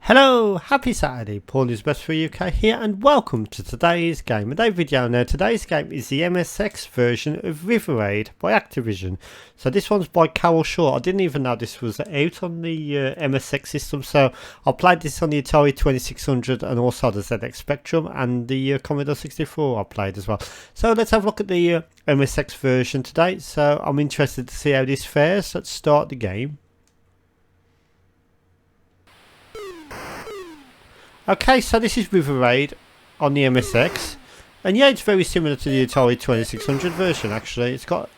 Hello, happy Saturday, Paul is best for UK here and welcome to today's Game of Day video. Now today's game is the MSX version of River Raid by Activision. So this one's by Carol Shaw. I didn't even know this was out on the MSX system, so I played this on the Atari 2600 and also the ZX Spectrum and the Commodore 64 I played as well. So let's have a look at the MSX version today. So I'm interested to see how this fares. Let's start the game. Okay, so this is River Raid on the MSX, and yeah, it's very similar to the Atari 2600 version actually. It's got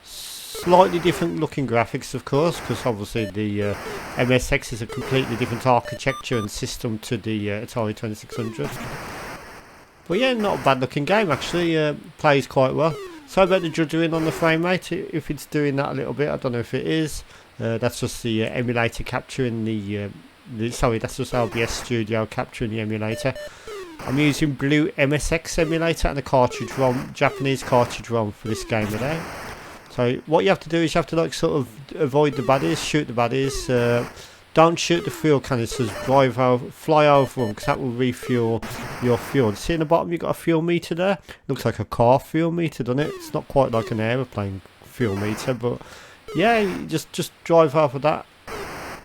slightly different looking graphics, of course, because obviously the MSX is a completely different architecture and system to the Atari 2600. But yeah, not a bad looking game actually, plays quite well. Sorry about the juddering on the frame rate, if it's doing that a little bit, I don't know if it is. That's just the emulator capturing sorry, that's just OBS Studio capturing the emulator. I'm using Blue MSX emulator and a cartridge ROM, Japanese cartridge ROM for this game today. So what you have to do is you have to like sort of avoid the baddies, shoot the baddies. Don't shoot the fuel canisters, fly over them because that will refuel your fuel. See in the bottom you've got a fuel meter there? Looks like a car fuel meter, doesn't it? It's not quite like an aeroplane fuel meter, but yeah, you just drive over that.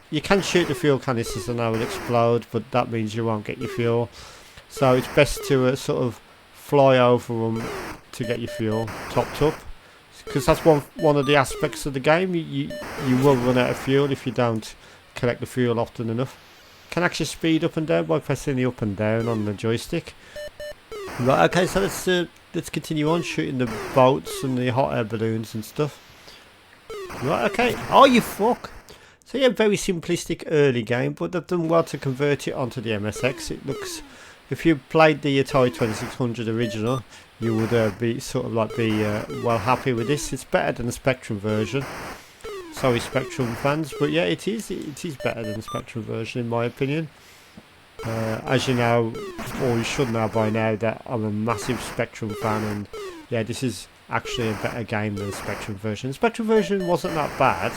You can shoot the fuel canisters and they will explode, but that means you won't get your fuel. So it's best to sort of fly over them to get your fuel topped up, because that's one of the aspects of the game. You will run out of fuel if you don't collect the fuel often enough. Can actually speed up and down by pressing the up and down on the joystick. Right, okay, so let's continue on shooting the boats and the hot air balloons and stuff. Right, okay. Oh, you fuck! So yeah, very simplistic early game, but they've done well to convert it onto the MSX. It looks, if you played the Atari 2600 original, you would be sort of like well happy with this. It's better than the Spectrum version. Sorry, Spectrum fans, but yeah, it is better than the Spectrum version in my opinion. As you know, or you should know by now, that I'm a massive Spectrum fan, and yeah, this is actually a better game than the Spectrum version. The Spectrum version wasn't that bad,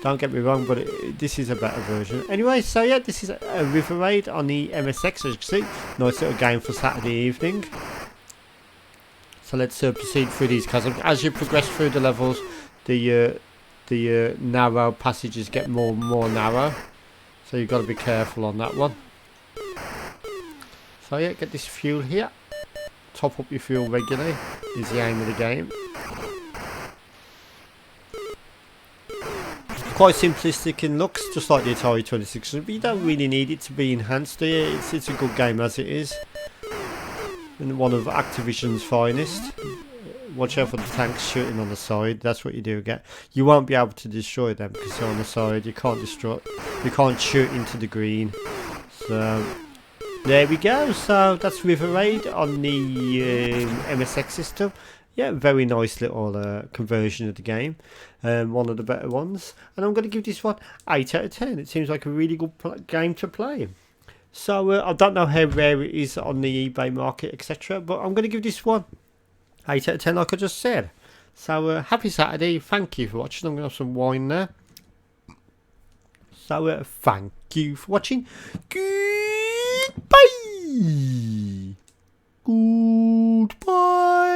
don't get me wrong, but this is a better version. Anyway, so yeah, this is a River Raid on the MSX, as you can see. Nice little game for Saturday evening. So let's proceed through these chasms. As you progress through the levels, the narrow passages get more and more narrow, so you've got to be careful on that one. So yeah, get this fuel here. Top up your fuel regularly is the aim of the game. Quite simplistic in looks, just like the Atari 2600, but you don't really need it to be enhanced, do you? It's a good game as it is, and one of Activision's finest. Watch out for the tanks shooting on the side. That's what you do get. You won't be able to destroy them because they're on the side. You can't shoot into the green. So there we go. So that's River Raid on the MSX system. Yeah, very nice little conversion of the game. One of the better ones. And I'm going to give this one 8 out of 10. It seems like a really good game to play. So I don't know how rare it is on the eBay market, etc. But I'm going to give this one 8 out of 10 like I just said. So happy Saturday. Thank you for watching. I'm going to have some wine there. So thank you for watching. Goodbye. Goodbye.